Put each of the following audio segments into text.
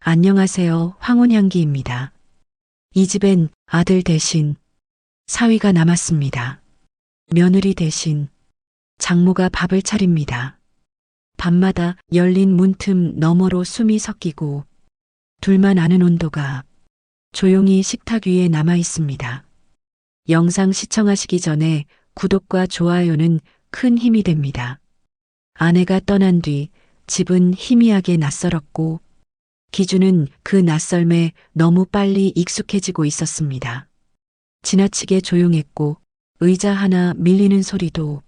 안녕하세요. 황혼향기입니다. 이 집엔 아들 대신 사위가 남았습니다. 며느리 대신 장모가 밥을 차립니다. 밤마다 열린 문틈 너머로 숨이 섞이고 둘만 아는 온도가 조용히 식탁 위에 남아 있습니다. 영상 시청하시기 전에 구독과 좋아요는 큰 힘이 됩니다. 아내가 떠난 뒤 집은 희미하게 낯설었고 기준은 그 낯설매 너무 빨리 익숙해지고 있었습니다. 지나치게 조용했고 의자 하나 밀리는 소리도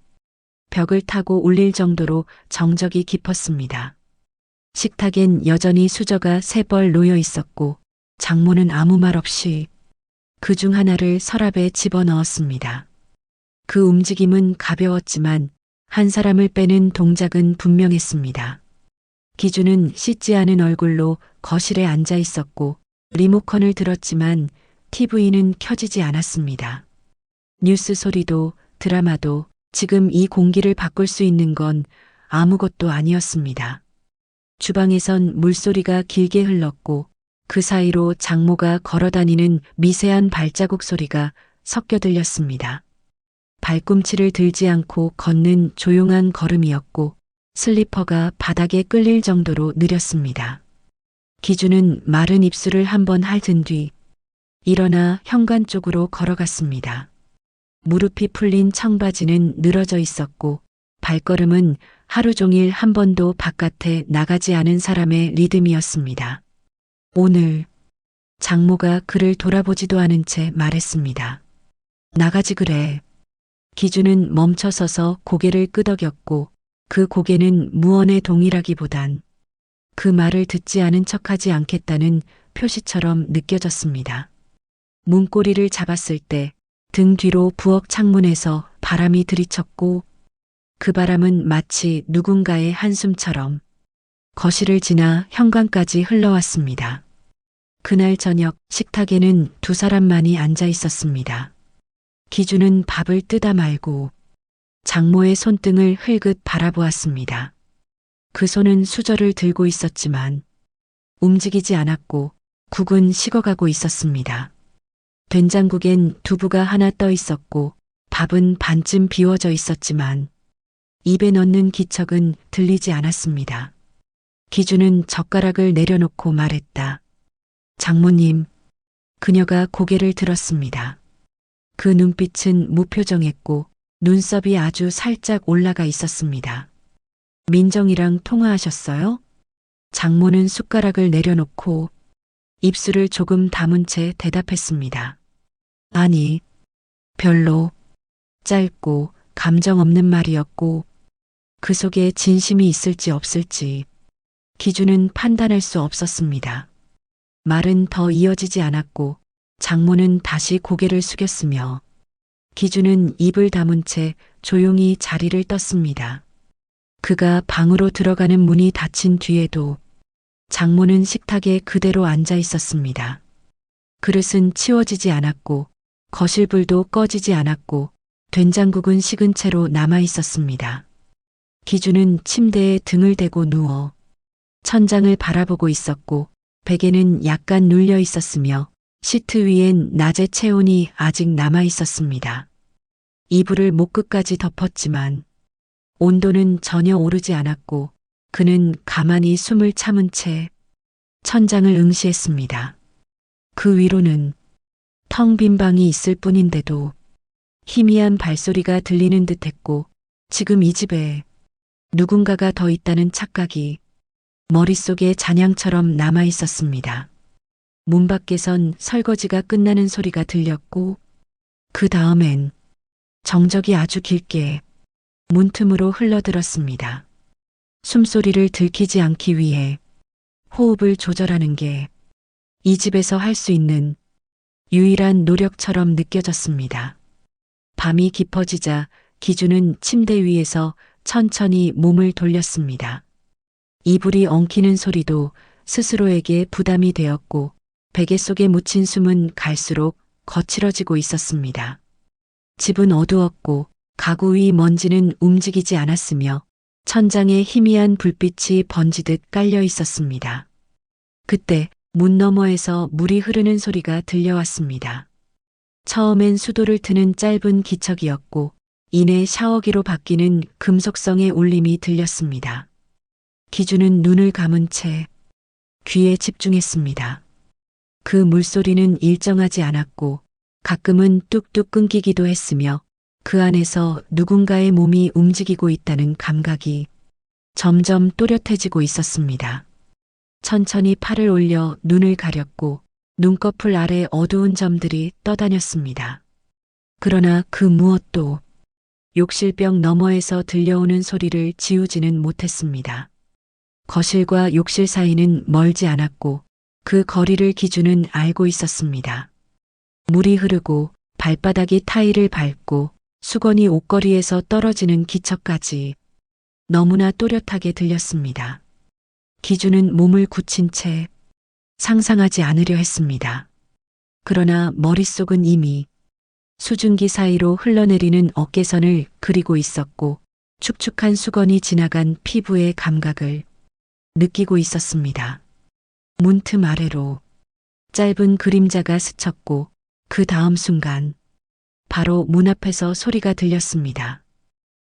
벽을 타고 울릴 정도로 정적이 깊었습니다. 식탁엔 여전히 수저가 세 벌 놓여 있었고 장모는 아무 말 없이 그 중 하나를 서랍에 집어넣었습니다. 그 움직임은 가벼웠지만 한 사람을 빼는 동작은 분명했습니다. 기준은 씻지 않은 얼굴로 거실에 앉아 있었고 리모컨을 들었지만 TV는 켜지지 않았습니다. 뉴스 소리도 드라마도 지금 이 공기를 바꿀 수 있는 건 아무것도 아니었습니다. 주방에선 물소리가 길게 흘렀고 그 사이로 장모가 걸어다니는 미세한 발자국 소리가 섞여 들렸습니다. 발꿈치를 들지 않고 걷는 조용한 걸음이었고 슬리퍼가 바닥에 끌릴 정도로 느렸습니다. 기준은 마른 입술을 한번 핥은 뒤 일어나 현관 쪽으로 걸어갔습니다. 무릎이 풀린 청바지는 늘어져 있었고 발걸음은 하루 종일 한 번도 바깥에 나가지 않은 사람의 리듬이었습니다. 오늘 장모가 그를 돌아보지도 않은 채 말했습니다. 나가지 그래. 기준은 멈춰서서 고개를 끄덕였고 그 고개는 무언의 동의라기보단 그 말을 듣지 않은 척하지 않겠다는 표시처럼 느껴졌습니다. 문고리를 잡았을 때 등 뒤로 부엌 창문에서 바람이 들이쳤고 그 바람은 마치 누군가의 한숨처럼 거실을 지나 현관까지 흘러왔습니다. 그날 저녁 식탁에는 두 사람만이 앉아 있었습니다. 기준은 밥을 뜨다 말고 장모의 손등을 흘긋 바라보았습니다. 그 손은 수저를 들고 있었지만 움직이지 않았고 국은 식어가고 있었습니다. 된장국엔 두부가 하나 떠 있었고 밥은 반쯤 비워져 있었지만 입에 넣는 기척은 들리지 않았습니다. 기준은 젓가락을 내려놓고 말했다. 장모님. 그녀가 고개를 들었습니다. 그 눈빛은 무표정했고 눈썹이 아주 살짝 올라가 있었습니다. 민정이랑 통화하셨어요? 장모는 숟가락을 내려놓고 입술을 조금 다문 채 대답했습니다. 아니, 별로. 짧고 감정 없는 말이었고 그 속에 진심이 있을지 없을지 기준은 판단할 수 없었습니다. 말은 더 이어지지 않았고 장모는 다시 고개를 숙였으며 기준은 입을 다문 채 조용히 자리를 떴습니다. 그가 방으로 들어가는 문이 닫힌 뒤에도 장모는 식탁에 그대로 앉아 있었습니다. 그릇은 치워지지 않았고 거실불도 꺼지지 않았고 된장국은 식은 채로 남아 있었습니다. 기준은 침대에 등을 대고 누워 천장을 바라보고 있었고 베개는 약간 눌려 있었으며 시트 위엔 낮의 체온이 아직 남아 있었습니다. 이불을 목끝까지 덮었지만 온도는 전혀 오르지 않았고 그는 가만히 숨을 참은 채 천장을 응시했습니다. 그 위로는 텅 빈 방이 있을 뿐인데도 희미한 발소리가 들리는 듯했고 지금 이 집에 누군가가 더 있다는 착각이 머릿속에 잔향처럼 남아 있었습니다. 문 밖에선 설거지가 끝나는 소리가 들렸고 그 다음엔 정적이 아주 길게 문틈으로 흘러들었습니다. 숨소리를 들키지 않기 위해 호흡을 조절하는 게 이 집에서 할 수 있는 유일한 노력처럼 느껴졌습니다. 밤이 깊어지자 기준은 침대 위에서 천천히 몸을 돌렸습니다. 이불이 엉키는 소리도 스스로에게 부담이 되었고 베개 속에 묻힌 숨은 갈수록 거칠어지고 있었습니다. 집은 어두웠고 가구 위 먼지는 움직이지 않았으며 천장에 희미한 불빛이 번지듯 깔려 있었습니다. 그때 문 너머에서 물이 흐르는 소리가 들려왔습니다. 처음엔 수도를 트는 짧은 기척이었고 이내 샤워기로 바뀌는 금속성의 울림이 들렸습니다. 기준은 눈을 감은 채 귀에 집중했습니다. 그 물소리는 일정하지 않았고 가끔은 뚝뚝 끊기기도 했으며 그 안에서 누군가의 몸이 움직이고 있다는 감각이 점점 또렷해지고 있었습니다. 천천히 팔을 올려 눈을 가렸고 눈꺼풀 아래 어두운 점들이 떠다녔습니다. 그러나 그 무엇도 욕실벽 너머에서 들려오는 소리를 지우지는 못했습니다. 거실과 욕실 사이는 멀지 않았고 그 거리를 기준은 알고 있었습니다. 물이 흐르고 발바닥이 타일을 밟고 수건이 옷걸이에서 떨어지는 기척까지 너무나 또렷하게 들렸습니다. 기준은 몸을 굳힌 채 상상하지 않으려 했습니다. 그러나 머릿속은 이미 수증기 사이로 흘러내리는 어깨선을 그리고 있었고 축축한 수건이 지나간 피부의 감각을 느끼고 있었습니다. 문틈 아래로 짧은 그림자가 스쳤고 그 다음 순간 바로 문 앞에서 소리가 들렸습니다.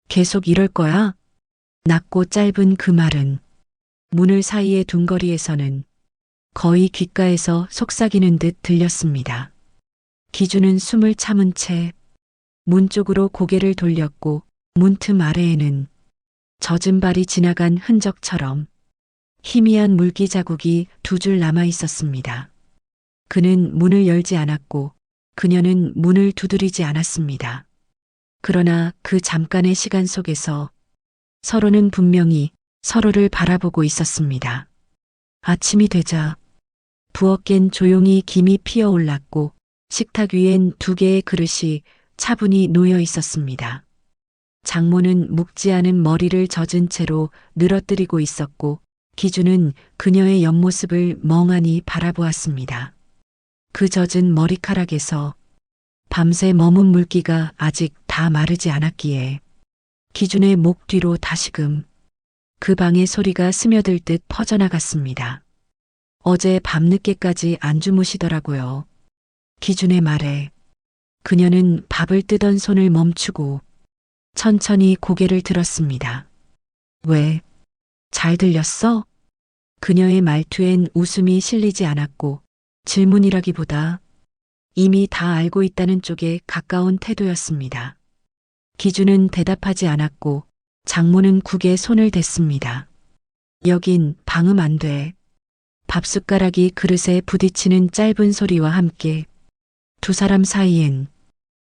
계속 이럴 거야? 낮고 짧은 그 말은 문을 사이에 둔 거리에서는 거의 귓가에서 속삭이는 듯 들렸습니다. 기준은 숨을 참은 채 문 쪽으로 고개를 돌렸고 문틈 아래에는 젖은 발이 지나간 흔적처럼 희미한 물기 자국이 두 줄 남아 있었습니다. 그는 문을 열지 않았고 그녀는 문을 두드리지 않았습니다. 그러나 그 잠깐의 시간 속에서 서로는 분명히 서로를 바라보고 있었습니다. 아침이 되자 부엌 깬 조용히 김이 피어올랐고 식탁 위엔 두 개의 그릇이 차분히 놓여 있었습니다. 장모는 묵지 않은 머리를 젖은 채로 늘어뜨리고 있었고 기준은 그녀의 옆모습을 멍하니 바라보았습니다. 그 젖은 머리카락에서 밤새 머문 물기가 아직 다 마르지 않았기에 기준의 목 뒤로 다시금 그 방의 소리가 스며들 듯 퍼져나갔습니다. 어제 밤늦게까지 안 주무시더라고요. 기준의 말에 그녀는 밥을 뜨던 손을 멈추고 천천히 고개를 들었습니다. 왜? 잘 들렸어? 그녀의 말투엔 웃음이 실리지 않았고 질문이라기보다 이미 다 알고 있다는 쪽에 가까운 태도였습니다. 기준은 대답하지 않았고 장모는 국에 손을 댔습니다. 여긴 방음 안 돼. 밥숟가락이 그릇에 부딪히는 짧은 소리와 함께 두 사람 사이엔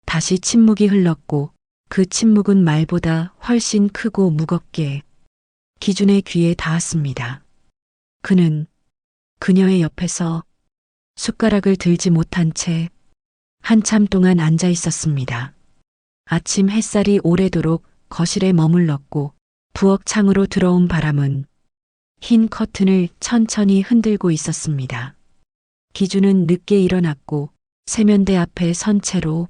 다시 침묵이 흘렀고 그 침묵은 말보다 훨씬 크고 무겁게 기준의 귀에 닿았습니다. 그는 그녀의 옆에서 숟가락을 들지 못한 채 한참 동안 앉아 있었습니다. 아침 햇살이 오래도록 거실에 머물렀고 부엌 창으로 들어온 바람은 흰 커튼을 천천히 흔들고 있었습니다. 기준은 늦게 일어났고 세면대 앞에 선 채로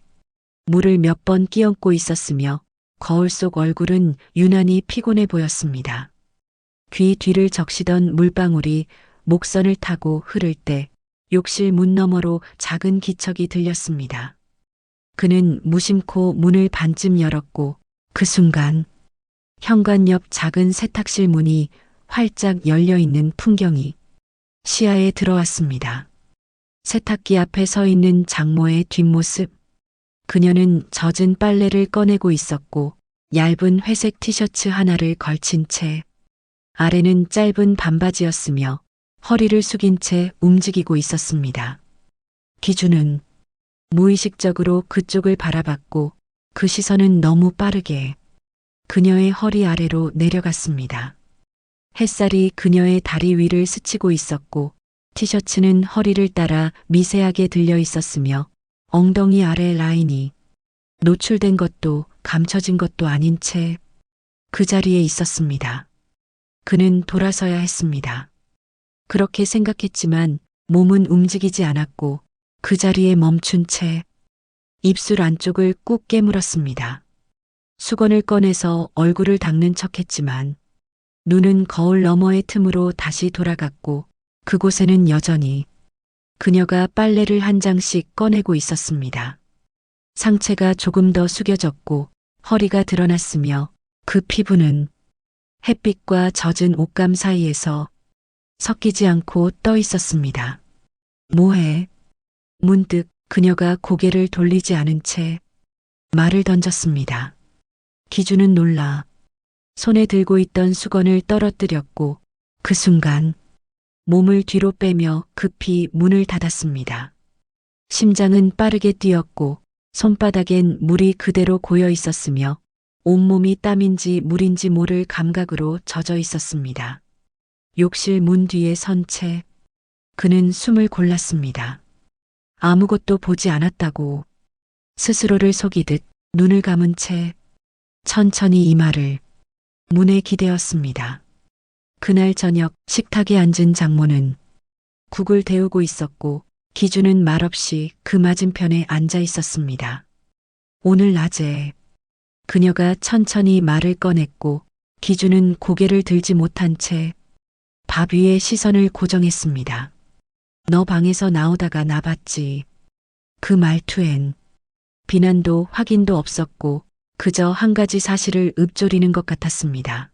물을 몇 번 끼얹고 있었으며 거울 속 얼굴은 유난히 피곤해 보였습니다. 귀 뒤를 적시던 물방울이 목선을 타고 흐를 때 욕실 문 너머로 작은 기척이 들렸습니다. 그는 무심코 문을 반쯤 열었고 그 순간 현관 옆 작은 세탁실 문이 활짝 열려 있는 풍경이 시야에 들어왔습니다. 세탁기 앞에 서 있는 장모의 뒷모습. 그녀는 젖은 빨래를 꺼내고 있었고 얇은 회색 티셔츠 하나를 걸친 채 아래는 짧은 반바지였으며 허리를 숙인 채 움직이고 있었습니다. 기준은 무의식적으로 그쪽을 바라봤고 그 시선은 너무 빠르게 그녀의 허리 아래로 내려갔습니다. 햇살이 그녀의 다리 위를 스치고 있었고 티셔츠는 허리를 따라 미세하게 들려 있었으며 엉덩이 아래 라인이 노출된 것도 감춰진 것도 아닌 채 그 자리에 있었습니다. 그는 돌아서야 했습니다. 그렇게 생각했지만 몸은 움직이지 않았고 그 자리에 멈춘 채 입술 안쪽을 꾹 깨물었습니다. 수건을 꺼내서 얼굴을 닦는 척했지만 눈은 거울 너머의 틈으로 다시 돌아갔고 그곳에는 여전히 그녀가 빨래를 한 장씩 꺼내고 있었습니다. 상체가 조금 더 숙여졌고 허리가 드러났으며 그 피부는 햇빛과 젖은 옷감 사이에서 섞이지 않고 떠 있었습니다. 뭐해? 문득 그녀가 고개를 돌리지 않은 채 말을 던졌습니다. 기준은 놀라 손에 들고 있던 수건을 떨어뜨렸고 그 순간 몸을 뒤로 빼며 급히 문을 닫았습니다. 심장은 빠르게 뛰었고 손바닥엔 물이 그대로 고여 있었으며 온몸이 땀인지 물인지 모를 감각으로 젖어 있었습니다. 욕실 문 뒤에 선 채 그는 숨을 골랐습니다. 아무것도 보지 않았다고 스스로를 속이듯 눈을 감은 채 천천히 이마를 문에 기대었습니다. 그날 저녁 식탁에 앉은 장모는 국을 데우고 있었고 기준은 말없이 그 맞은편에 앉아 있었습니다. 오늘 낮에 그녀가 천천히 말을 꺼냈고 기준은 고개를 들지 못한 채 밥 위에 시선을 고정했습니다. 너 방에서 나오다가 나 봤지. 그 말투엔 비난도 확인도 없었고 그저 한 가지 사실을 읊조리는 것 같았습니다.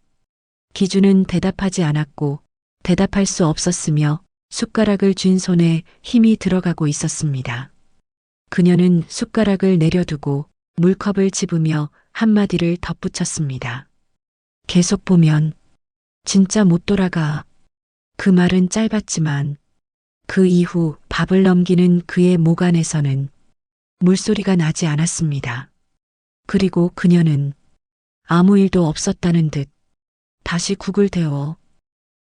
기준은 대답하지 않았고 대답할 수 없었으며 숟가락을 쥔 손에 힘이 들어가고 있었습니다. 그녀는 숟가락을 내려두고 물컵을 집으며 한마디를 덧붙였습니다. 계속 보면 진짜 못 돌아가. 그 말은 짧았지만 그 이후 밥을 넘기는 그의 목 안에서는 물소리가 나지 않았습니다. 그리고 그녀는 아무 일도 없었다는 듯 다시 국을 데워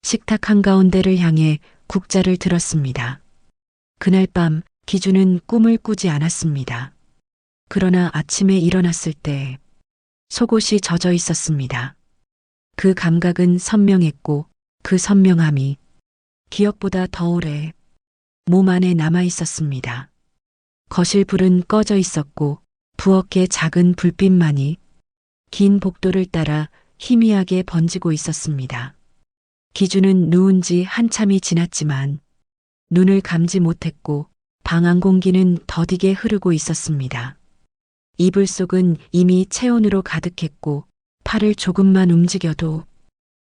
식탁 한가운데를 향해 국자를 들었습니다. 그날 밤 기준은 꿈을 꾸지 않았습니다. 그러나 아침에 일어났을 때 속옷이 젖어 있었습니다. 그 감각은 선명했고 그 선명함이 기억보다 더 오래 몸 안에 남아 있었습니다. 거실 불은 꺼져 있었고 부엌의 작은 불빛만이 긴 복도를 따라 희미하게 번지고 있었습니다. 기준은 누운 지 한참이 지났지만 눈을 감지 못했고 방 안 공기는 더디게 흐르고 있었습니다. 이불 속은 이미 체온으로 가득했고 팔을 조금만 움직여도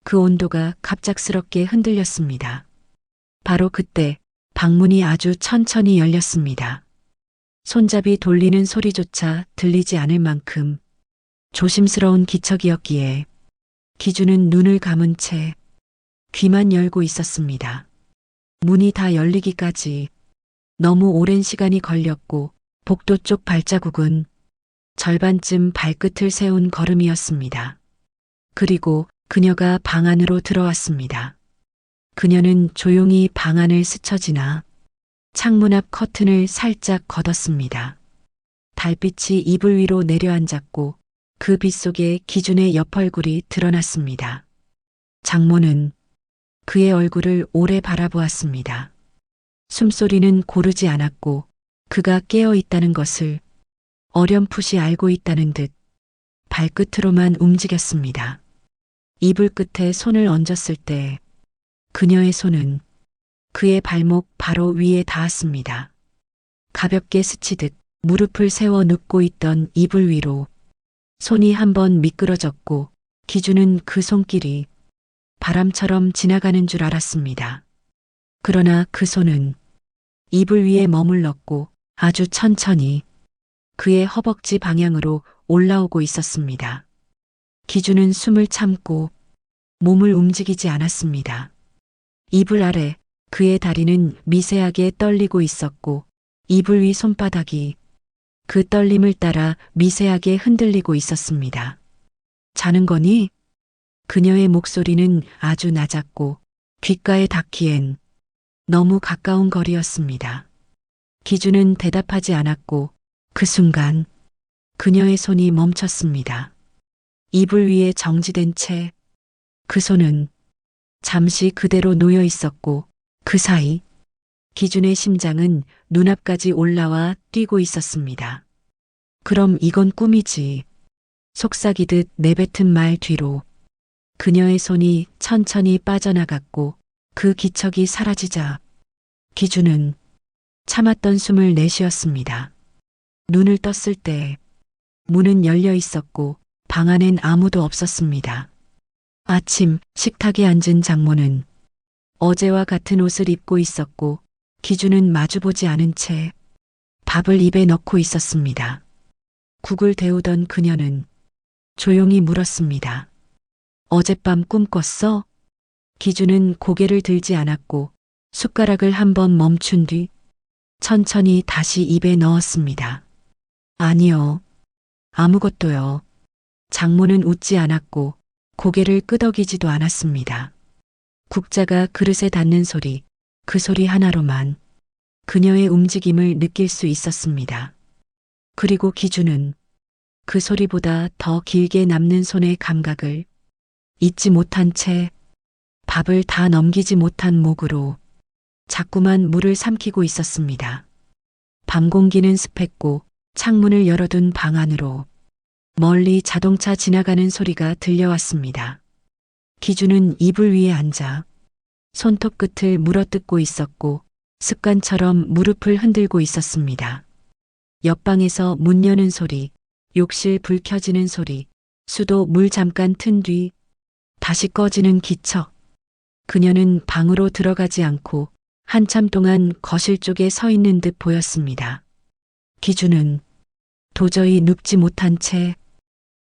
그 온도가 갑작스럽게 흔들렸습니다. 바로 그때 방문이 아주 천천히 열렸습니다. 손잡이 돌리는 소리조차 들리지 않을 만큼 조심스러운 기척이었기에 기준은 눈을 감은 채 귀만 열고 있었습니다. 문이 다 열리기까지 너무 오랜 시간이 걸렸고 복도 쪽 발자국은 절반쯤 발끝을 세운 걸음이었습니다. 그리고 그녀가 방 안으로 들어왔습니다. 그녀는 조용히 방 안을 스쳐 지나 창문 앞 커튼을 살짝 걷었습니다. 달빛이 이불 위로 내려앉았고 그 빛 속에 기준의 옆얼굴이 드러났습니다. 장모는 그의 얼굴을 오래 바라보았습니다. 숨소리는 고르지 않았고 그가 깨어 있다는 것을 어렴풋이 알고 있다는 듯 발끝으로만 움직였습니다. 이불 끝에 손을 얹었을 때 그녀의 손은 그의 발목 바로 위에 닿았습니다. 가볍게 스치듯 무릎을 세워 눕고 있던 이불 위로 손이 한번 미끄러졌고 기준은 그 손길이 바람처럼 지나가는 줄 알았습니다. 그러나 그 손은 이불 위에 머물렀고 아주 천천히 그의 허벅지 방향으로 올라오고 있었습니다. 기준은 숨을 참고 몸을 움직이지 않았습니다. 이불 아래 그의 다리는 미세하게 떨리고 있었고 이불 위 손바닥이 그 떨림을 따라 미세하게 흔들리고 있었습니다. 자는 거니? 그녀의 목소리는 아주 낮았고 귓가에 닿기엔 너무 가까운 거리였습니다. 기준은 대답하지 않았고 그 순간 그녀의 손이 멈췄습니다. 이불 위에 정지된 채 그 손은 잠시 그대로 놓여 있었고 그 사이 기준의 심장은 눈앞까지 올라와 뛰고 있었습니다. 그럼 이건 꿈이지. 속삭이듯 내뱉은 말 뒤로 그녀의 손이 천천히 빠져나갔고 그 기척이 사라지자 기준은 참았던 숨을 내쉬었습니다. 눈을 떴을 때 문은 열려 있었고 방 안엔 아무도 없었습니다. 아침 식탁에 앉은 장모는 어제와 같은 옷을 입고 있었고 기준은 마주보지 않은 채 밥을 입에 넣고 있었습니다. 국을 데우던 그녀는 조용히 물었습니다. 어젯밤 꿈 꿨어? 기준은 고개를 들지 않았고 숟가락을 한번 멈춘 뒤 천천히 다시 입에 넣었습니다. 아니요. 아무것도요. 장모는 웃지 않았고 고개를 끄덕이지도 않았습니다. 국자가 그릇에 닿는 소리, 그 소리 하나로만 그녀의 움직임을 느낄 수 있었습니다. 그리고 기준은 그 소리보다 더 길게 남는 손의 감각을 잊지 못한 채 밥을 다 넘기지 못한 목으로 자꾸만 물을 삼키고 있었습니다. 밤 공기는 습했고 창문을 열어둔 방 안으로 멀리 자동차 지나가는 소리가 들려왔습니다. 기준은 이불 위에 앉아 손톱 끝을 물어뜯고 있었고 습관처럼 무릎을 흔들고 있었습니다. 옆방에서 문 여는 소리, 욕실 불 켜지는 소리, 수도 물 잠깐 튼 뒤 다시 꺼지는 기척. 그녀는 방으로 들어가지 않고 한참 동안 거실 쪽에 서 있는 듯 보였습니다. 기준은 도저히 눕지 못한 채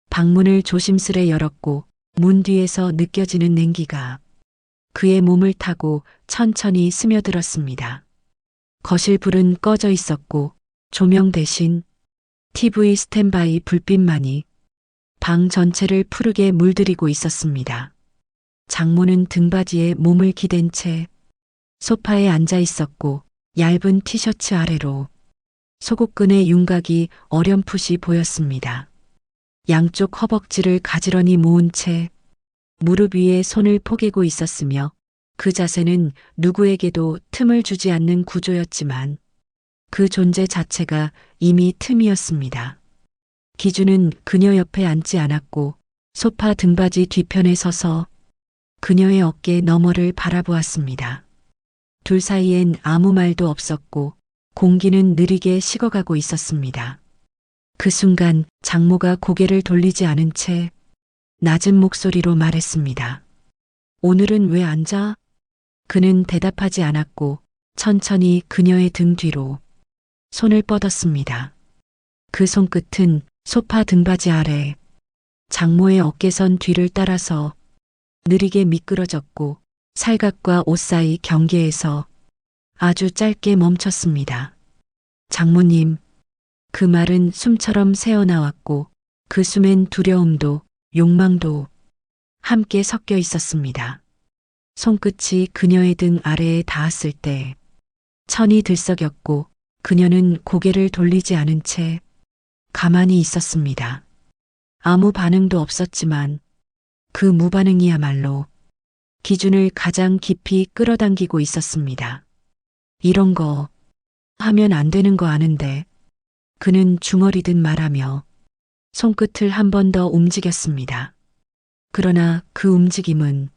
방문을 조심스레 열었고 문 뒤에서 느껴지는 냉기가 그의 몸을 타고 천천히 스며들었습니다. 거실 불은 꺼져 있었고 조명 대신 TV 스탠바이 불빛만이 방 전체를 푸르게 물들이고 있었습니다. 장모는 등받이에 몸을 기댄 채 소파에 앉아 있었고 얇은 티셔츠 아래로 속옷끈의 윤곽이 어렴풋이 보였습니다. 양쪽 허벅지를 가지런히 모은 채 무릎 위에 손을 포개고 있었으며 그 자세는 누구에게도 틈을 주지 않는 구조였지만 그 존재 자체가 이미 틈이었습니다. 기준은 그녀 옆에 앉지 않았고 소파 등받이 뒤편에 서서 그녀의 어깨 너머를 바라보았습니다. 둘 사이엔 아무 말도 없었고 공기는 느리게 식어가고 있었습니다. 그 순간 장모가 고개를 돌리지 않은 채 낮은 목소리로 말했습니다. 오늘은 왜 앉아? 그는 대답하지 않았고 천천히 그녀의 등 뒤로 손을 뻗었습니다. 그 손끝은 소파 등받이 아래 장모의 어깨선 뒤를 따라서 느리게 미끄러졌고 살갑과 옷 사이 경계에서 아주 짧게 멈췄습니다. 장모님, 그 말은 숨처럼 새어나왔고 그 숨엔 두려움도 욕망도 함께 섞여 있었습니다. 손끝이 그녀의 등 아래에 닿았을 때 천이 들썩였고 그녀는 고개를 돌리지 않은 채 가만히 있었습니다. 아무 반응도 없었지만 그 무반응이야말로 기준을 가장 깊이 끌어당기고 있었습니다. 이런 거 하면 안 되는 거 아는데 그는 중얼이듯 말하며 손끝을 한 번 더 움직였습니다. 그러나 그 움직임은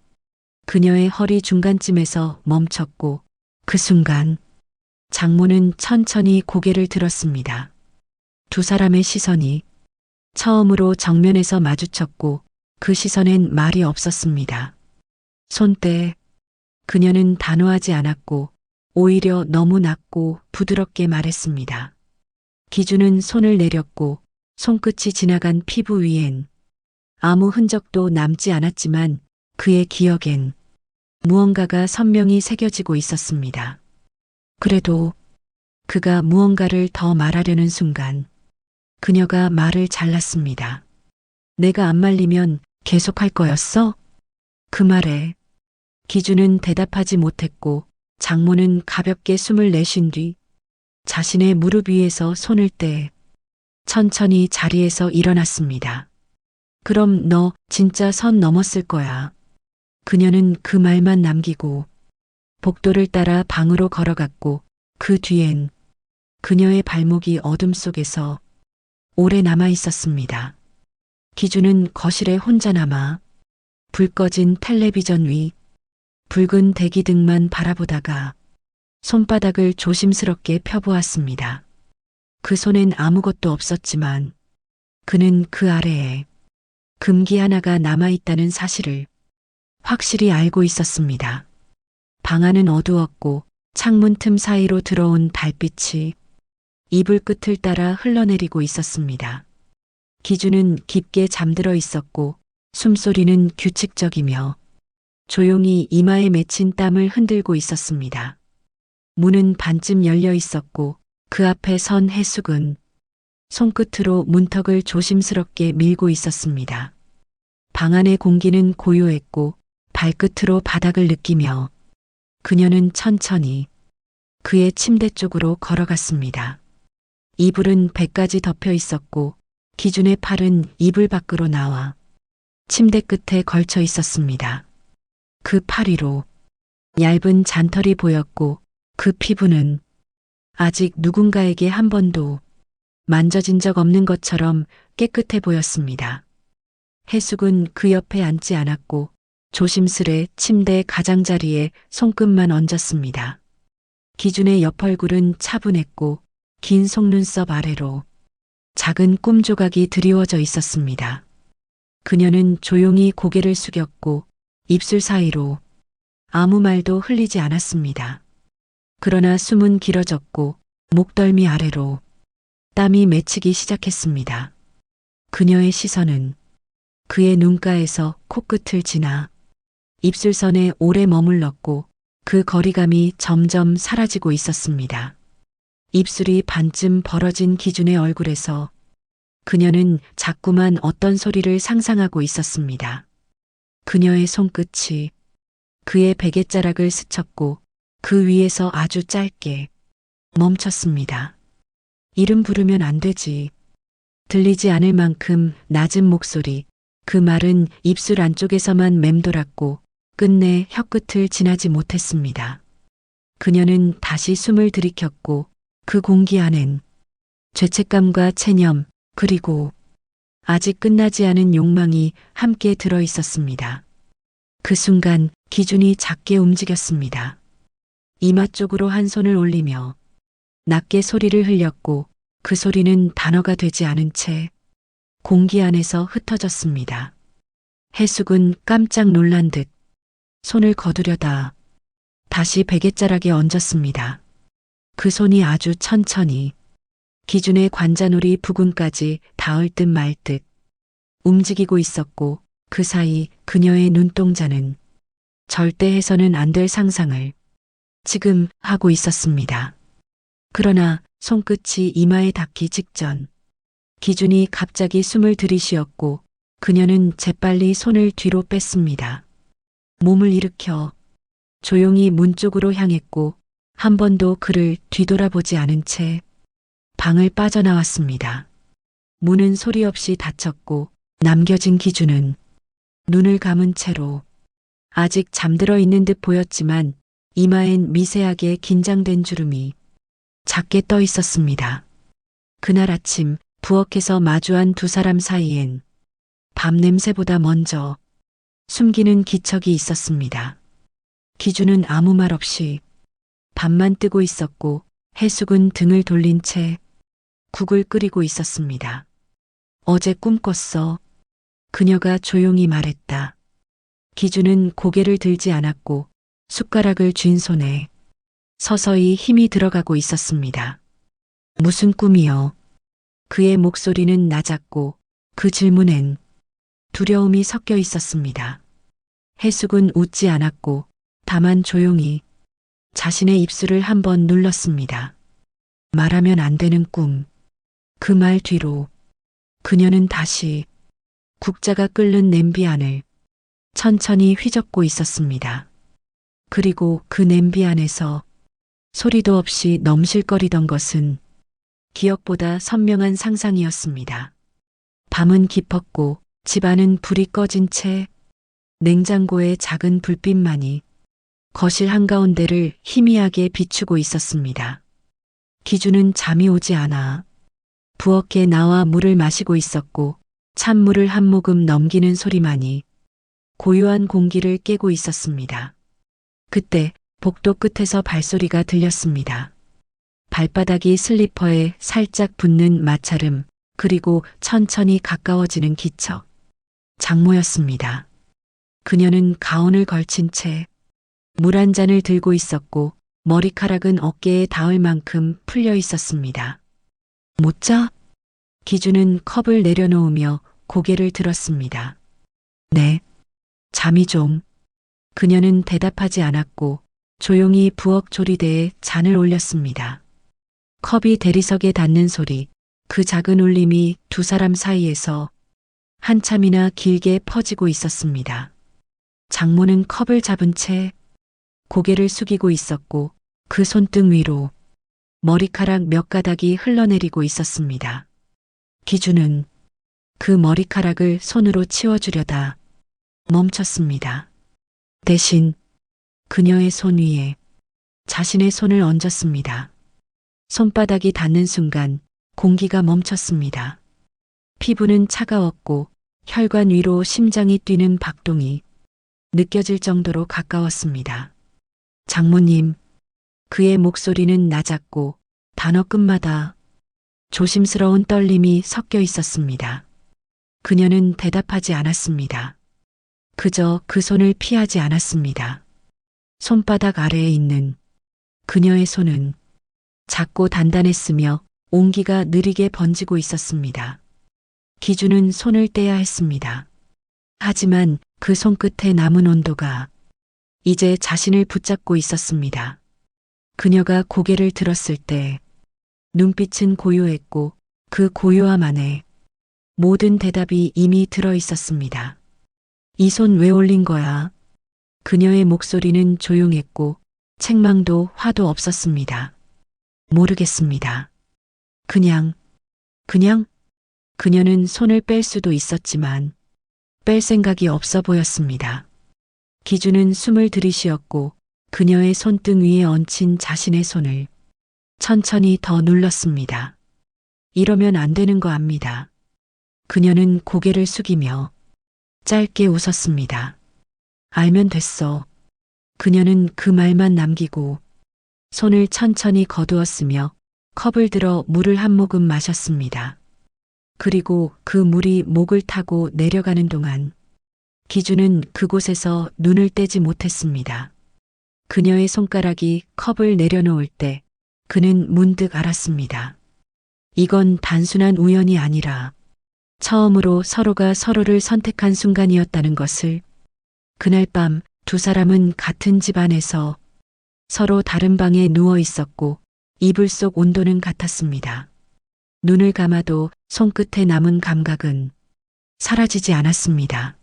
그녀의 허리 중간쯤에서 멈췄고 그 순간 장모는 천천히 고개를 들었습니다. 두 사람의 시선이 처음으로 정면에서 마주쳤고 그 시선엔 말이 없었습니다. 손때 그녀는 단호하지 않았고 오히려 너무 낮고 부드럽게 말했습니다. 기준은 손을 내렸고 손끝이 지나간 피부 위엔 아무 흔적도 남지 않았지만 그의 기억엔 무언가가 선명히 새겨지고 있었습니다. 그래도 그가 무언가를 더 말하려는 순간 그녀가 말을 잘랐습니다. 내가 안 말리면 계속할 거였어? 그 말에 기준은 대답하지 못했고 장모는 가볍게 숨을 내쉰 뒤 자신의 무릎 위에서 손을 떼 천천히 자리에서 일어났습니다. 그럼 너 진짜 선 넘었을 거야. 그녀는 그 말만 남기고 복도를 따라 방으로 걸어갔고 그 뒤엔 그녀의 발목이 어둠 속에서 오래 남아 있었습니다. 기준은 거실에 혼자 남아 불 꺼진 텔레비전 위 붉은 대기등만 바라보다가 손바닥을 조심스럽게 펴보았습니다. 그 손엔 아무것도 없었지만 그는 그 아래에 금기 하나가 남아있다는 사실을 확실히 알고 있었습니다. 방 안은 어두웠고 창문 틈 사이로 들어온 달빛이 이불 끝을 따라 흘러내리고 있었습니다. 기준은 깊게 잠들어 있었고 숨소리는 규칙적이며 조용히 이마에 맺힌 땀을 흔들고 있었습니다. 문은 반쯤 열려 있었고 그 앞에 선 해숙은 손끝으로 문턱을 조심스럽게 밀고 있었습니다. 방 안의 공기는 고요했고 발끝으로 바닥을 느끼며 그녀는 천천히 그의 침대 쪽으로 걸어갔습니다. 이불은 배까지 덮여 있었고 기준의 팔은 이불 밖으로 나와 침대 끝에 걸쳐 있었습니다. 그 팔 위로 얇은 잔털이 보였고 그 피부는 아직 누군가에게 한 번도 만져진 적 없는 것처럼 깨끗해 보였습니다. 해숙은 그 옆에 앉지 않았고 조심스레 침대 가장자리에 손끝만 얹었습니다. 기준의 옆 얼굴은 차분했고 긴 속눈썹 아래로 작은 꿈 조각이 드리워져 있었습니다. 그녀는 조용히 고개를 숙였고 입술 사이로 아무 말도 흘리지 않았습니다. 그러나 숨은 길어졌고 목덜미 아래로 땀이 맺히기 시작했습니다. 그녀의 시선은 그의 눈가에서 코끝을 지나 입술선에 오래 머물렀고 그 거리감이 점점 사라지고 있었습니다. 입술이 반쯤 벌어진 기준의 얼굴에서 그녀는 자꾸만 어떤 소리를 상상하고 있었습니다. 그녀의 손끝이 그의 베갯자락을 스쳤고 그 위에서 아주 짧게 멈췄습니다. 이름 부르면 안 되지. 들리지 않을 만큼 낮은 목소리, 그 말은 입술 안쪽에서만 맴돌았고 끝내 혀끝을 지나지 못했습니다. 그녀는 다시 숨을 들이켰고 그 공기 안엔 죄책감과 체념 그리고 아직 끝나지 않은 욕망이 함께 들어 있었습니다. 그 순간 기준이 작게 움직였습니다. 이마 쪽으로 한 손을 올리며 낮게 소리를 흘렸고 그 소리는 단어가 되지 않은 채 공기 안에서 흩어졌습니다. 해숙은 깜짝 놀란 듯 손을 거두려다 다시 베갯자락에 얹었습니다. 그 손이 아주 천천히 기준의 관자놀이 부근까지 닿을 듯 말 듯 움직이고 있었고 그 사이 그녀의 눈동자는 절대 해서는 안 될 상상을 지금 하고 있었습니다. 그러나 손끝이 이마에 닿기 직전 기준이 갑자기 숨을 들이쉬었고 그녀는 재빨리 손을 뒤로 뺐습니다. 몸을 일으켜 조용히 문 쪽으로 향했고 한 번도 그를 뒤돌아보지 않은 채 방을 빠져나왔습니다. 문은 소리 없이 닫혔고 남겨진 기준은 눈을 감은 채로 아직 잠들어 있는 듯 보였지만 이마엔 미세하게 긴장된 주름이 작게 떠 있었습니다. 그날 아침 부엌에서 마주한 두 사람 사이엔 밤 냄새보다 먼저 숨기는 기척이 있었습니다. 기준은 아무 말 없이 밥만 뜨고 있었고 해숙은 등을 돌린 채 국을 끓이고 있었습니다. 어제 꿈꿨어. 그녀가 조용히 말했다. 기준은 고개를 들지 않았고 숟가락을 쥔 손에 서서히 힘이 들어가고 있었습니다. 무슨 꿈이요? 그의 목소리는 낮았고 그 질문엔 두려움이 섞여 있었습니다. 해숙은 웃지 않았고 다만 조용히 자신의 입술을 한번 눌렀습니다. 말하면 안 되는 꿈. 그 말 뒤로 그녀는 다시 국자가 끓는 냄비 안을 천천히 휘젓고 있었습니다. 그리고 그 냄비 안에서 소리도 없이 넘실거리던 것은 기억보다 선명한 상상이었습니다. 밤은 깊었고 집안은 불이 꺼진 채 냉장고의 작은 불빛만이 거실 한가운데를 희미하게 비추고 있었습니다. 기준은 잠이 오지 않아 부엌에 나와 물을 마시고 있었고 찬물을 한 모금 넘기는 소리만이 고요한 공기를 깨고 있었습니다. 그때 복도 끝에서 발소리가 들렸습니다. 발바닥이 슬리퍼에 살짝 붙는 마찰음, 그리고 천천히 가까워지는 기척. 장모였습니다. 그녀는 가운을 걸친 채 물 한 잔을 들고 있었고 머리카락은 어깨에 닿을 만큼 풀려 있었습니다. 못 자? 기준은 컵을 내려놓으며 고개를 들었습니다. 네. 잠이 좀. 그녀는 대답하지 않았고 조용히 부엌 조리대에 잔을 올렸습니다. 컵이 대리석에 닿는 소리, 그 작은 울림이 두 사람 사이에서 한참이나 길게 퍼지고 있었습니다. 장모는 컵을 잡은 채 고개를 숙이고 있었고 그 손등 위로 머리카락 몇 가닥이 흘러내리고 있었습니다. 기준은 그 머리카락을 손으로 치워주려다 멈췄습니다. 대신 그녀의 손 위에 자신의 손을 얹었습니다. 손바닥이 닿는 순간 공기가 멈췄습니다. 피부는 차가웠고 혈관 위로 심장이 뛰는 박동이 느껴질 정도로 가까웠습니다. 장모님, 그의 목소리는 낮았고 단어 끝마다 조심스러운 떨림이 섞여 있었습니다. 그녀는 대답하지 않았습니다. 그저 그 손을 피하지 않았습니다. 손바닥 아래에 있는 그녀의 손은 작고 단단했으며 온기가 느리게 번지고 있었습니다. 기준은 손을 떼야 했습니다. 하지만 그 손끝에 남은 온도가 이제 자신을 붙잡고 있었습니다. 그녀가 고개를 들었을 때 눈빛은 고요했고 그 고요함 안에 모든 대답이 이미 들어 있었습니다. 이 손 왜 올린 거야? 그녀의 목소리는 조용했고 책망도 화도 없었습니다. 모르겠습니다. 그냥. 그녀는 손을 뺄 수도 있었지만 뺄 생각이 없어 보였습니다. 기준은 숨을 들이쉬었고 그녀의 손등 위에 얹힌 자신의 손을 천천히 더 눌렀습니다. 이러면 안 되는 거 압니다. 그녀는 고개를 숙이며 짧게 웃었습니다. 알면 됐어. 그녀는 그 말만 남기고 손을 천천히 거두었으며 컵을 들어 물을 한 모금 마셨습니다. 그리고 그 물이 목을 타고 내려가는 동안 기준은 그곳에서 눈을 떼지 못했습니다. 그녀의 손가락이 컵을 내려놓을 때 그는 문득 알았습니다. 이건 단순한 우연이 아니라 처음으로 서로가 서로를 선택한 순간이었다는 것을. 그날 밤 두 사람은 같은 집 안에서 서로 다른 방에 누워 있었고 이불 속 온도는 같았습니다. 눈을 감아도 손끝에 남은 감각은 사라지지 않았습니다.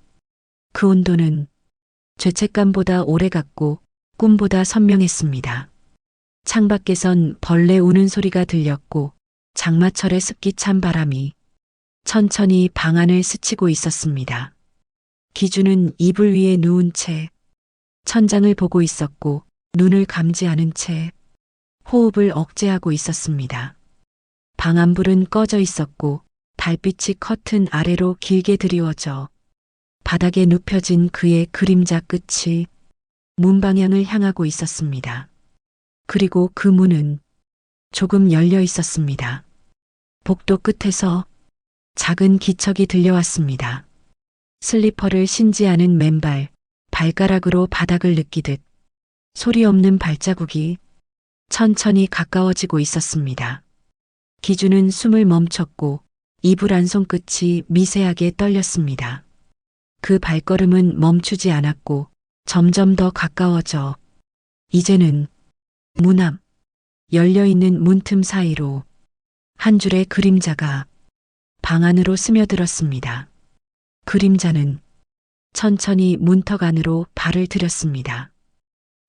그 온도는 죄책감보다 오래갔고 꿈보다 선명했습니다. 창밖에선 벌레 우는 소리가 들렸고 장마철의 습기 찬 바람이 천천히 방 안을 스치고 있었습니다. 기준은 이불 위에 누운 채 천장을 보고 있었고 눈을 감지 않은 채 호흡을 억제하고 있었습니다. 방 안불은 꺼져 있었고 달빛이 커튼 아래로 길게 드리워져 바닥에 눕혀진 그의 그림자 끝이 문 방향을 향하고 있었습니다. 그리고 그 문은 조금 열려 있었습니다. 복도 끝에서 작은 기척이 들려왔습니다. 슬리퍼를 신지 않은 맨발, 발가락으로 바닥을 느끼듯 소리 없는 발자국이 천천히 가까워지고 있었습니다. 기준은 숨을 멈췄고 이불 안 손끝이 미세하게 떨렸습니다. 그 발걸음은 멈추지 않았고 점점 더 가까워져 이제는 문 앞, 열려있는 문틈 사이로 한 줄의 그림자가 방 안으로 스며들었습니다. 그림자는 천천히 문턱 안으로 발을 들였습니다.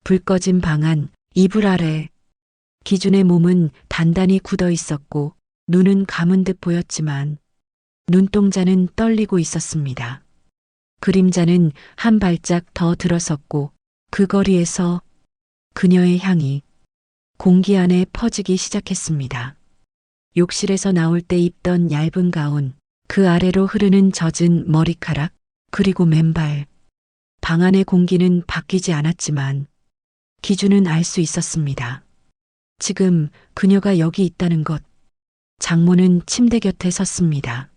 불 꺼진 방 안, 이불 아래 기준의 몸은 단단히 굳어 있었고 눈은 감은 듯 보였지만 눈동자는 떨리고 있었습니다. 그림자는 한 발짝 더 들어섰고 그 거리에서 그녀의 향이 공기 안에 퍼지기 시작했습니다. 욕실에서 나올 때 입던 얇은 가운, 그 아래로 흐르는 젖은 머리카락, 그리고 맨발. 방 안의 공기는 바뀌지 않았지만 기준은 알 수 있었습니다. 지금 그녀가 여기 있다는 것. 장모는 침대 곁에 섰습니다.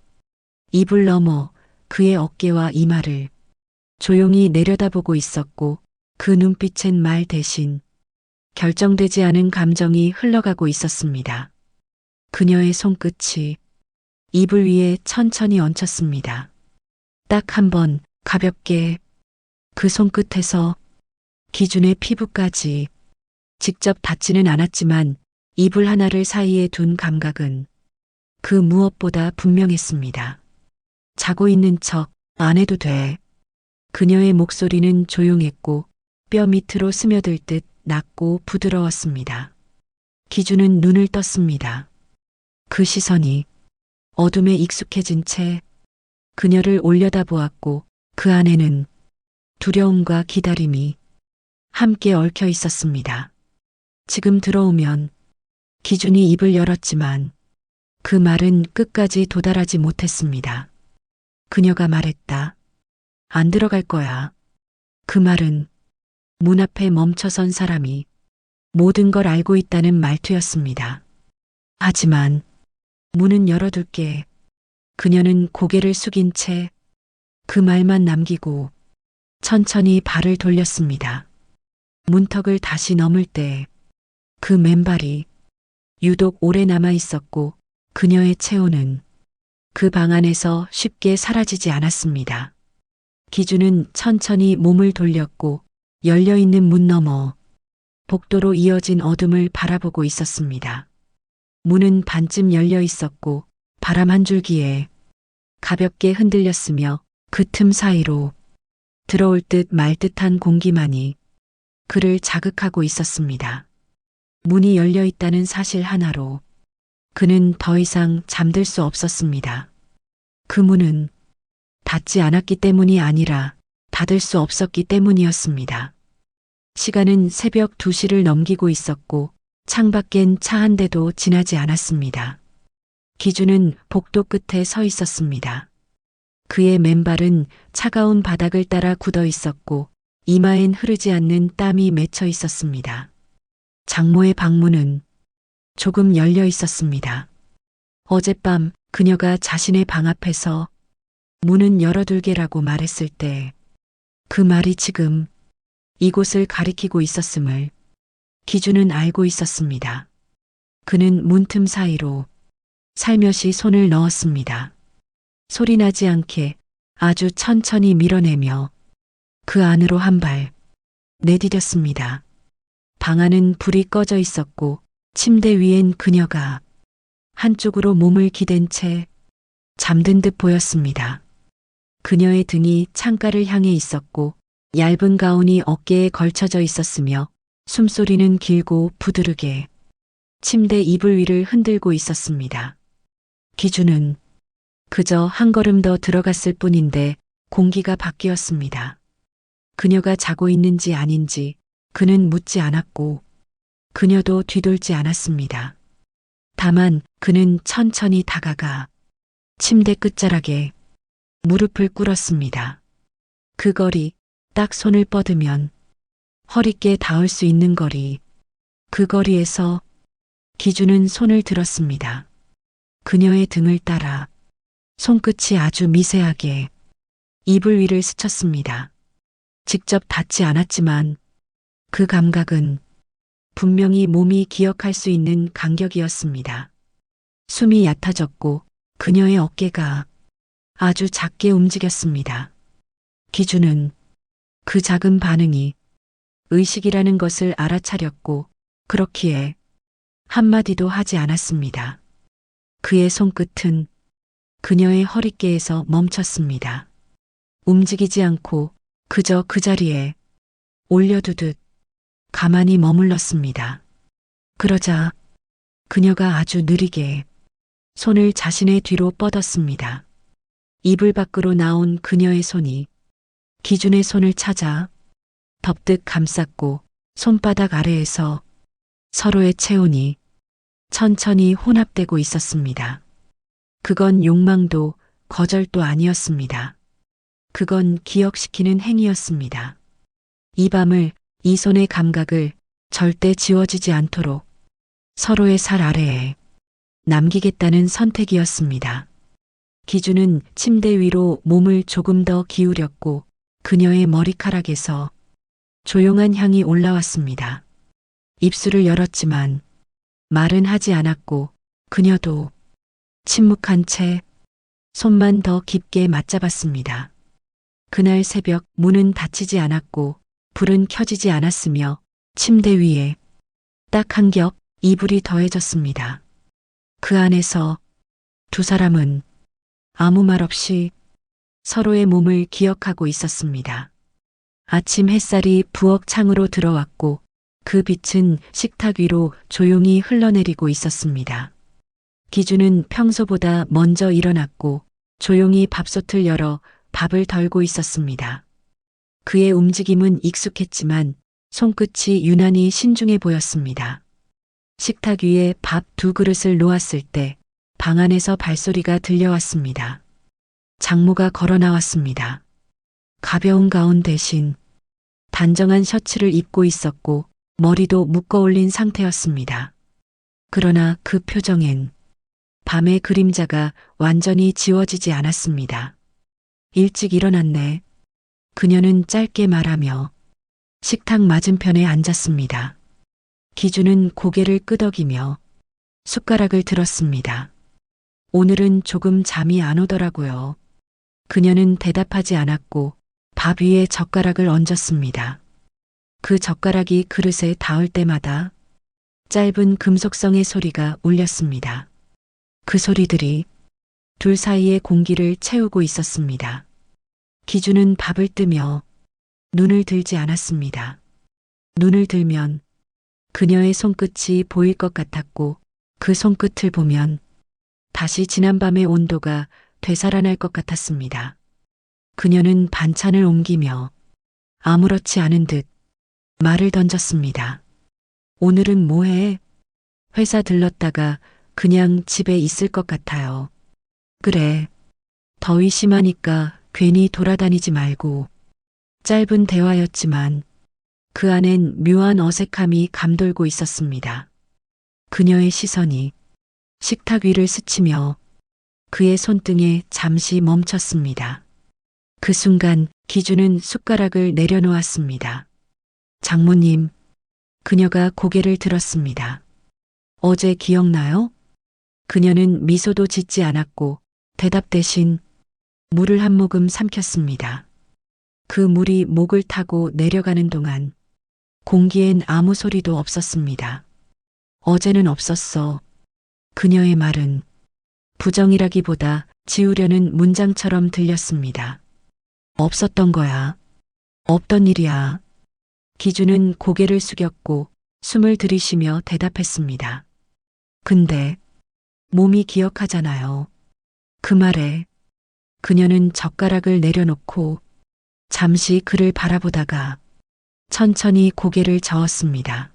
이불 너머 그의 어깨와 이마를 조용히 내려다보고 있었고 그 눈빛엔 말 대신 결정되지 않은 감정이 흘러가고 있었습니다. 그녀의 손끝이 이불 위에 천천히 얹혔습니다. 딱 한 번 가볍게 그 손끝에서 기준의 피부까지 직접 닿지는 않았지만 이불 하나를 사이에 둔 감각은 그 무엇보다 분명했습니다. 자고 있는 척 안 해도 돼. 그녀의 목소리는 조용했고 뼈 밑으로 스며들 듯 낮고 부드러웠습니다. 기준은 눈을 떴습니다. 그 시선이 어둠에 익숙해진 채 그녀를 올려다보았고 그 안에는 두려움과 기다림이 함께 얽혀 있었습니다. 지금 들어오면 기준이 입을 열었지만 그 말은 끝까지 도달하지 못했습니다. 그녀가 말했다. 안 들어갈 거야. 그 말은 문 앞에 멈춰선 사람이 모든 걸 알고 있다는 말투였습니다. 하지만 문은 열어둘게. 그녀는 고개를 숙인 채 그 말만 남기고 천천히 발을 돌렸습니다. 문턱을 다시 넘을 때 그 맨발이 유독 오래 남아 있었고 그녀의 체온은 그 방 안에서 쉽게 사라지지 않았습니다. 기준은 천천히 몸을 돌렸고 열려있는 문 너머 복도로 이어진 어둠을 바라보고 있었습니다. 문은 반쯤 열려 있었고 바람 한 줄기에 가볍게 흔들렸으며 그 틈 사이로 들어올 듯 말 듯한 공기만이 그를 자극하고 있었습니다. 문이 열려 있다는 사실 하나로 그는 더 이상 잠들 수 없었습니다. 그 문은 닫지 않았기 때문이 아니라 닫을 수 없었기 때문이었습니다. 시간은 새벽 2시를 넘기고 있었고 창밖엔 차 한 대도 지나지 않았습니다. 기준은 복도 끝에 서 있었습니다. 그의 맨발은 차가운 바닥을 따라 굳어 있었고 이마엔 흐르지 않는 땀이 맺혀 있었습니다. 장모의 방문은 조금 열려 있었습니다. 어젯밤 그녀가 자신의 방 앞에서 문은 열어둘게라고 말했을 때 그 말이 지금 이곳을 가리키고 있었음을 기준은 알고 있었습니다. 그는 문틈 사이로 살며시 손을 넣었습니다. 소리나지 않게 아주 천천히 밀어내며 그 안으로 한 발 내디뎠습니다. 방 안은 불이 꺼져 있었고 침대 위엔 그녀가 한쪽으로 몸을 기댄 채 잠든 듯 보였습니다. 그녀의 등이 창가를 향해 있었고 얇은 가운이 어깨에 걸쳐져 있었으며 숨소리는 길고 부드르게 침대 이불 위를 흔들고 있었습니다. 기준은 그저 한 걸음 더 들어갔을 뿐인데 공기가 바뀌었습니다. 그녀가 자고 있는지 아닌지 그는 묻지 않았고 그녀도 뒤돌지 않았습니다. 다만 그는 천천히 다가가 침대 끝자락에 무릎을 꿇었습니다. 그 거리, 딱 손을 뻗으면 허리께 닿을 수 있는 거리, 그 거리에서 기준은 손을 들었습니다. 그녀의 등을 따라 손끝이 아주 미세하게 이불 위를 스쳤습니다. 직접 닿지 않았지만 그 감각은 분명히 몸이 기억할 수 있는 간격이었습니다. 숨이 얕아졌고 그녀의 어깨가 아주 작게 움직였습니다. 기준은 그 작은 반응이 의식이라는 것을 알아차렸고 그렇기에 한마디도 하지 않았습니다. 그의 손끝은 그녀의 허리께에서 멈췄습니다. 움직이지 않고 그저 그 자리에 올려두듯 가만히 머물렀습니다. 그러자 그녀가 아주 느리게 손을 자신의 뒤로 뻗었습니다. 이불 밖으로 나온 그녀의 손이 기준의 손을 찾아 덥득 감쌌고 손바닥 아래에서 서로의 체온이 천천히 혼합되고 있었습니다. 그건 욕망도 거절도 아니었습니다. 그건 기억시키는 행위였습니다. 이 밤을 이 손의 감각을 절대 지워지지 않도록 서로의 살 아래에 남기겠다는 선택이었습니다. 기준은 침대 위로 몸을 조금 더 기울였고 그녀의 머리카락에서 조용한 향이 올라왔습니다. 입술을 열었지만 말은 하지 않았고 그녀도 침묵한 채 손만 더 깊게 맞잡았습니다. 그날 새벽 문은 닫히지 않았고 불은 켜지지 않았으며 침대 위에 딱 한 겹 이불이 더해졌습니다. 그 안에서 두 사람은 아무 말 없이 서로의 몸을 기억하고 있었습니다. 아침 햇살이 부엌 창으로 들어왔고 그 빛은 식탁 위로 조용히 흘러내리고 있었습니다. 기준은 평소보다 먼저 일어났고 조용히 밥솥을 열어 밥을 덜고 있었습니다. 그의 움직임은 익숙했지만 손끝이 유난히 신중해 보였습니다. 식탁 위에 밥 두 그릇을 놓았을 때 방 안에서 발소리가 들려왔습니다. 장모가 걸어 나왔습니다. 가벼운 가운 대신 단정한 셔츠를 입고 있었고 머리도 묶어 올린 상태였습니다. 그러나 그 표정엔 밤의 그림자가 완전히 지워지지 않았습니다. 일찍 일어났네. 그녀는 짧게 말하며 식탁 맞은편에 앉았습니다. 기준은 고개를 끄덕이며 숟가락을 들었습니다. 오늘은 조금 잠이 안 오더라고요. 그녀는 대답하지 않았고 밥 위에 젓가락을 얹었습니다. 그 젓가락이 그릇에 닿을 때마다 짧은 금속성의 소리가 울렸습니다. 그 소리들이 둘 사이의 공기를 채우고 있었습니다. 기준은 밥을 뜨며 눈을 들지 않았습니다. 눈을 들면 그녀의 손끝이 보일 것 같았고 그 손끝을 보면 다시 지난밤의 온도가 되살아날 것 같았습니다. 그녀는 반찬을 옮기며 아무렇지 않은 듯 말을 던졌습니다. 오늘은 뭐해? 회사 들렀다가 그냥 집에 있을 것 같아요. 그래. 더위 심하니까 괜히 돌아다니지 말고. 짧은 대화였지만 그 안엔 묘한 어색함이 감돌고 있었습니다. 그녀의 시선이 식탁 위를 스치며 그의 손등에 잠시 멈췄습니다. 그 순간 기준은 숟가락을 내려놓았습니다. 장모님, 그녀가 고개를 들었습니다. 어제 기억나요? 그녀는 미소도 짓지 않았고 대답 대신 물을 한 모금 삼켰습니다. 그 물이 목을 타고 내려가는 동안 공기엔 아무 소리도 없었습니다. 어제는 없었어. 그녀의 말은 부정이라기보다 지우려는 문장처럼 들렸습니다. 없었던 거야. 없던 일이야. 기준은 고개를 숙였고 숨을 들이쉬며 대답했습니다. 근데 몸이 기억하잖아요. 그 말에 그녀는 젓가락을 내려놓고 잠시 그를 바라보다가 천천히 고개를 저었습니다.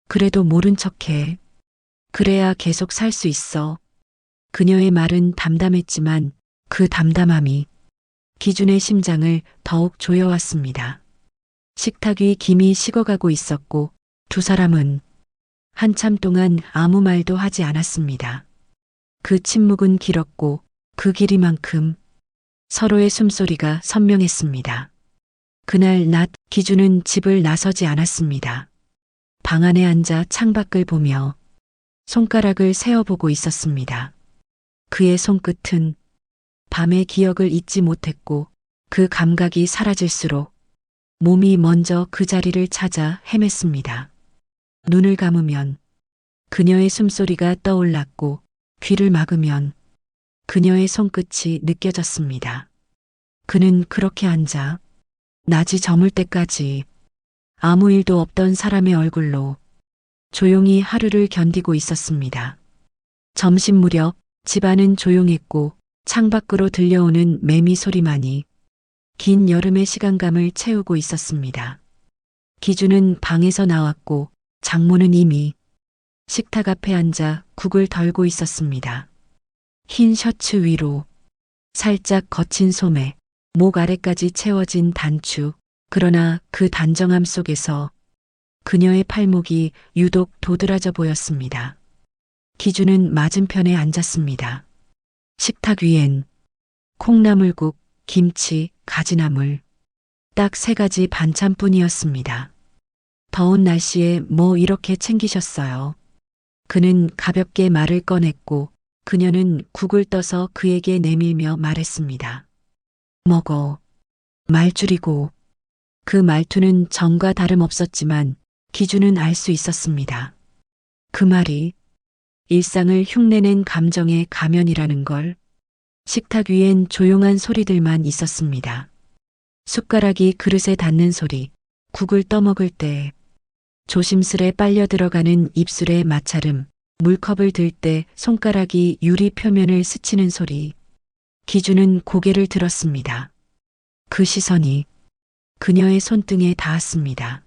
그래도 모른 척해. 그래야 계속 살 수 있어. 그녀의 말은 담담했지만 그 담담함이 기준의 심장을 더욱 조여왔습니다. 식탁 위 김이 식어가고 있었고 두 사람은 한참 동안 아무 말도 하지 않았습니다. 그 침묵은 길었고 그 길이만큼 서로의 숨소리가 선명했습니다. 그날 낮 기준은 집을 나서지 않았습니다. 방 안에 앉아 창밖을 보며 손가락을 세어보고 있었습니다. 그의 손끝은 밤의 기억을 잊지 못했고 그 감각이 사라질수록 몸이 먼저 그 자리를 찾아 헤맸습니다. 눈을 감으면 그녀의 숨소리가 떠올랐고 귀를 막으면 그녀의 손끝이 느껴졌습니다. 그는 그렇게 앉아 낮이 저물 때까지 아무 일도 없던 사람의 얼굴로 조용히 하루를 견디고 있었습니다. 점심 무렵 집안은 조용했고 창밖으로 들려오는 매미 소리만이 긴 여름의 시간감을 채우고 있었습니다. 기준은 방에서 나왔고 장모는 이미 식탁 앞에 앉아 국을 덜고 있었습니다. 흰 셔츠 위로 살짝 거친 소매, 목 아래까지 채워진 단추, 그러나 그 단정함 속에서 그녀의 팔목이 유독 도드라져 보였습니다. 기준은 맞은편에 앉았습니다. 식탁 위엔 콩나물국, 김치, 가지나물, 딱 3가지 반찬뿐이었습니다. 더운 날씨에 뭐 이렇게 챙기셨어요? 그는 가볍게 말을 꺼냈고 그녀는 국을 떠서 그에게 내밀며 말했습니다. 먹어. 말 줄이고. 그 말투는 전과 다름없었지만 기준은 알 수 있었습니다. 그 말이 일상을 흉내낸 감정의 가면이라는 걸. 식탁 위엔 조용한 소리들만 있었습니다. 숟가락이 그릇에 닿는 소리, 국을 떠먹을 때 조심스레 빨려 들어가는 입술의 마찰음, 물컵을 들 때 손가락이 유리 표면을 스치는 소리. 기준은 고개를 들었습니다. 그 시선이 그녀의 손등에 닿았습니다.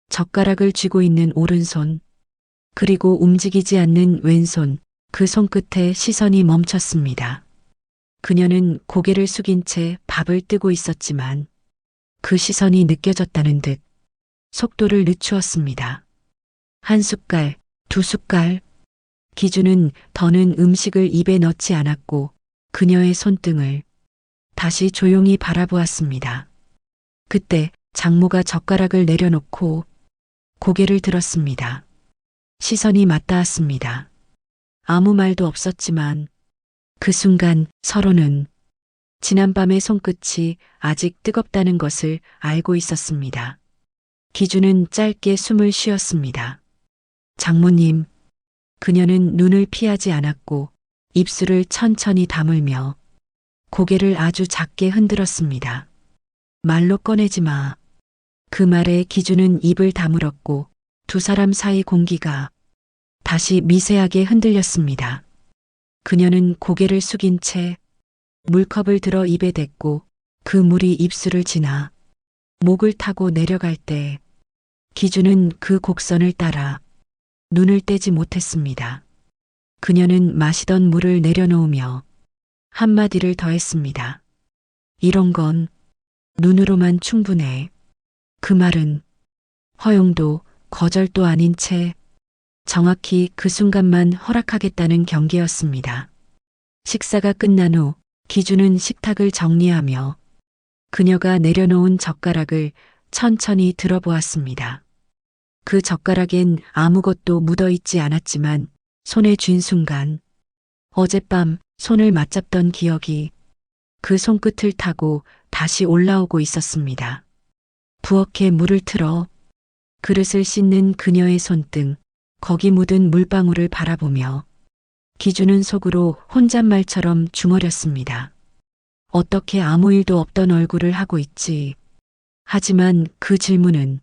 젓가락을 쥐고 있는 오른손, 그리고 움직이지 않는 왼손, 그 손끝에 시선이 멈췄습니다. 그녀는 고개를 숙인 채 밥을 뜨고 있었지만 그 시선이 느껴졌다는 듯 속도를 늦추었습니다. 1숟갈, 2숟갈. 기준은 더는 음식을 입에 넣지 않았고 그녀의 손등을 다시 조용히 바라보았습니다. 그때 장모가 젓가락을 내려놓고 고개를 들었습니다. 시선이 맞닿았습니다. 아무 말도 없었지만 그 순간 서로는 지난밤의 손끝이 아직 뜨겁다는 것을 알고 있었습니다. 기준은 짧게 숨을 쉬었습니다. 장모님. 그녀는 눈을 피하지 않았고 입술을 천천히 다물며 고개를 아주 작게 흔들었습니다. 말로 꺼내지 마. 그 말에 기준은 입을 다물었고 2사람 사이 공기가 다시 미세하게 흔들렸습니다. 그녀는 고개를 숙인 채 물컵을 들어 입에 댔고 그 물이 입술을 지나 목을 타고 내려갈 때 기준은 그 곡선을 따라 눈을 떼지 못했습니다. 그녀는 마시던 물을 내려놓으며 한마디를 더했습니다. 이런 건 눈으로만 충분해. 그 말은 허용도 거절도 아닌 채 정확히 그 순간만 허락하겠다는 경계였습니다. 식사가 끝난 후 기준은 식탁을 정리하며 그녀가 내려놓은 젓가락을 천천히 들어보았습니다. 그 젓가락엔 아무것도 묻어있지 않았지만 손에 쥔 순간 어젯밤 손을 맞잡던 기억이 그 손끝을 타고 다시 올라오고 있었습니다. 부엌에 물을 틀어 그릇을 씻는 그녀의 손등, 거기 묻은 물방울을 바라보며 기준은 속으로 혼잣말처럼 중얼였습니다. 어떻게 아무 일도 없던 얼굴을 하고 있지. 하지만 그 질문은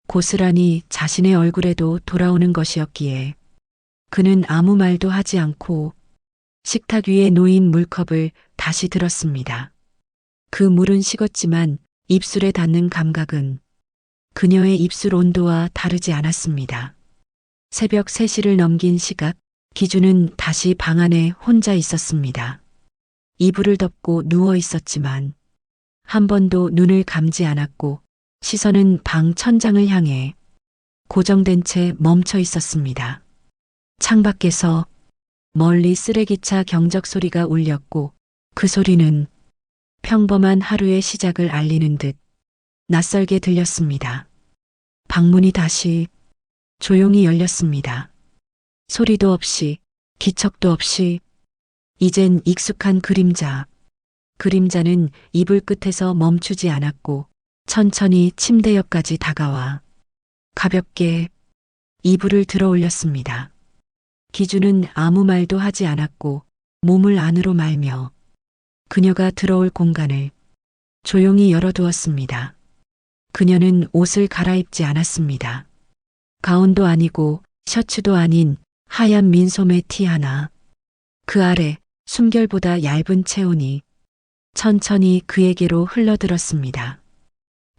고스란히 자신의 얼굴에도 돌아오는 것이었기에 그는 아무 말도 하지 않고 식탁 위에 놓인 물컵을 다시 들었습니다. 그 물은 식었지만 입술에 닿는 감각은 그녀의 입술 온도와 다르지 않았습니다. 새벽 3시를 넘긴 시각, 기준은 다시 방 안에 혼자 있었습니다. 이불을 덮고 누워 있었지만 한 번도 눈을 감지 않았고 시선은 방 천장을 향해 고정된 채 멈춰 있었습니다. 창밖에서 멀리 쓰레기차 경적 소리가 울렸고 그 소리는 평범한 하루의 시작을 알리는 듯 낯설게 들렸습니다. 방문이 다시 조용히 열렸습니다. 소리도 없이, 기척도 없이, 이젠 익숙한 그림자. 그림자는 이불 끝에서 멈추지 않았고 천천히 침대 옆까지 다가와 가볍게 이불을 들어 올렸습니다. 기준은 아무 말도 하지 않았고 몸을 안으로 말며 그녀가 들어올 공간을 조용히 열어두었습니다. 그녀는 옷을 갈아입지 않았습니다. 가운도 아니고 셔츠도 아닌 하얀 민소매 티 하나. 그 아래 숨결보다 얇은 체온이 천천히 그에게로 흘러들었습니다.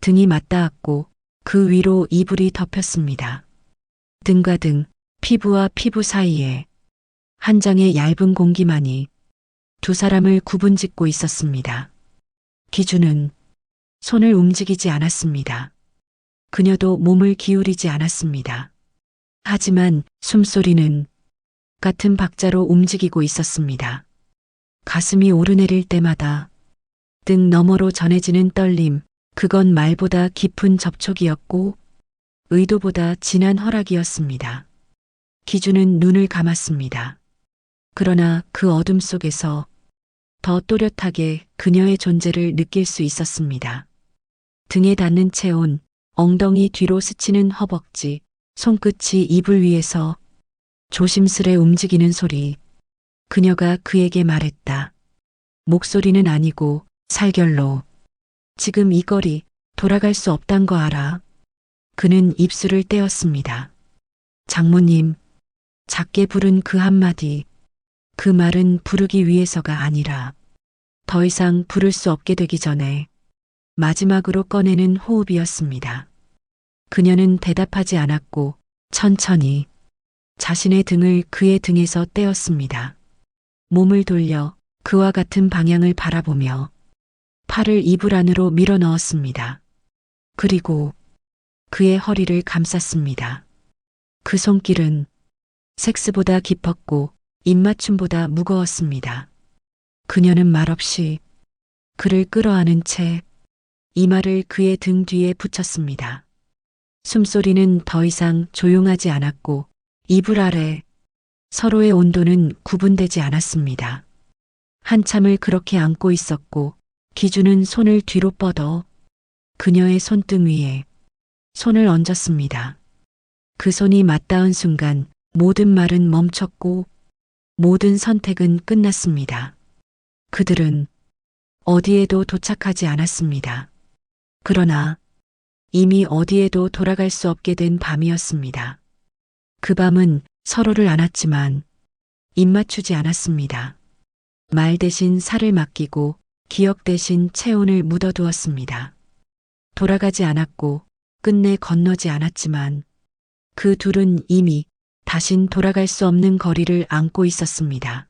등이 맞닿았고 그 위로 이불이 덮였습니다. 등과 등, 피부와 피부 사이에 한 장의 얇은 공기만이 2사람을 구분짓고 있었습니다. 기준은 손을 움직이지 않았습니다. 그녀도 몸을 기울이지 않았습니다. 하지만 숨소리는 같은 박자로 움직이고 있었습니다. 가슴이 오르내릴 때마다 등 너머로 전해지는 떨림, 그건 말보다 깊은 접촉이었고 의도보다 진한 허락이었습니다. 기준은 눈을 감았습니다. 그러나 그 어둠 속에서 더 또렷하게 그녀의 존재를 느낄 수 있었습니다. 등에 닿는 체온, 엉덩이 뒤로 스치는 허벅지, 손끝이 이불 위에서 조심스레 움직이는 소리. 그녀가 그에게 말했다. 목소리는 아니고 살결로. 지금 이 거리 돌아갈 수 없단 거 알아. 그는 입술을 떼었습니다. 장모님, 작게 부른 그 한마디. 그 말은 부르기 위해서가 아니라 더 이상 부를 수 없게 되기 전에 마지막으로 꺼내는 호흡이었습니다. 그녀는 대답하지 않았고 천천히 자신의 등을 그의 등에서 떼었습니다. 몸을 돌려 그와 같은 방향을 바라보며 팔을 이불 안으로 밀어 넣었습니다. 그리고 그의 허리를 감쌌습니다. 그 손길은 섹스보다 깊었고 입맞춤보다 무거웠습니다. 그녀는 말없이 그를 끌어안은 채 이마를 그의 등 뒤에 붙였습니다. 숨소리는 더 이상 조용하지 않았고 이불 아래 서로의 온도는 구분되지 않았습니다. 한참을 그렇게 안고 있었고 기준은 손을 뒤로 뻗어 그녀의 손등 위에 손을 얹었습니다. 그 손이 맞닿은 순간 모든 말은 멈췄고 모든 선택은 끝났습니다. 그들은 어디에도 도착하지 않았습니다. 그러나 이미 어디에도 돌아갈 수 없게 된 밤이었습니다. 그 밤은 서로를 안았지만 입맞추지 않았습니다. 말 대신 살을 맡기고 기억 대신 체온을 묻어두었습니다. 돌아가지 않았고 끝내 건너지 않았지만 그 둘은 이미 다신 돌아갈 수 없는 거리를 안고 있었습니다.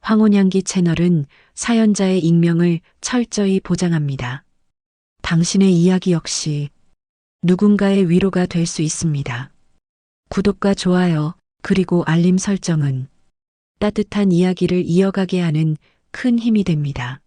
황혼향기 채널은 사연자의 익명을 철저히 보장합니다. 당신의 이야기 역시 누군가의 위로가 될 수 있습니다. 구독과 좋아요, 그리고 알림 설정은 따뜻한 이야기를 이어가게 하는 큰 힘이 됩니다.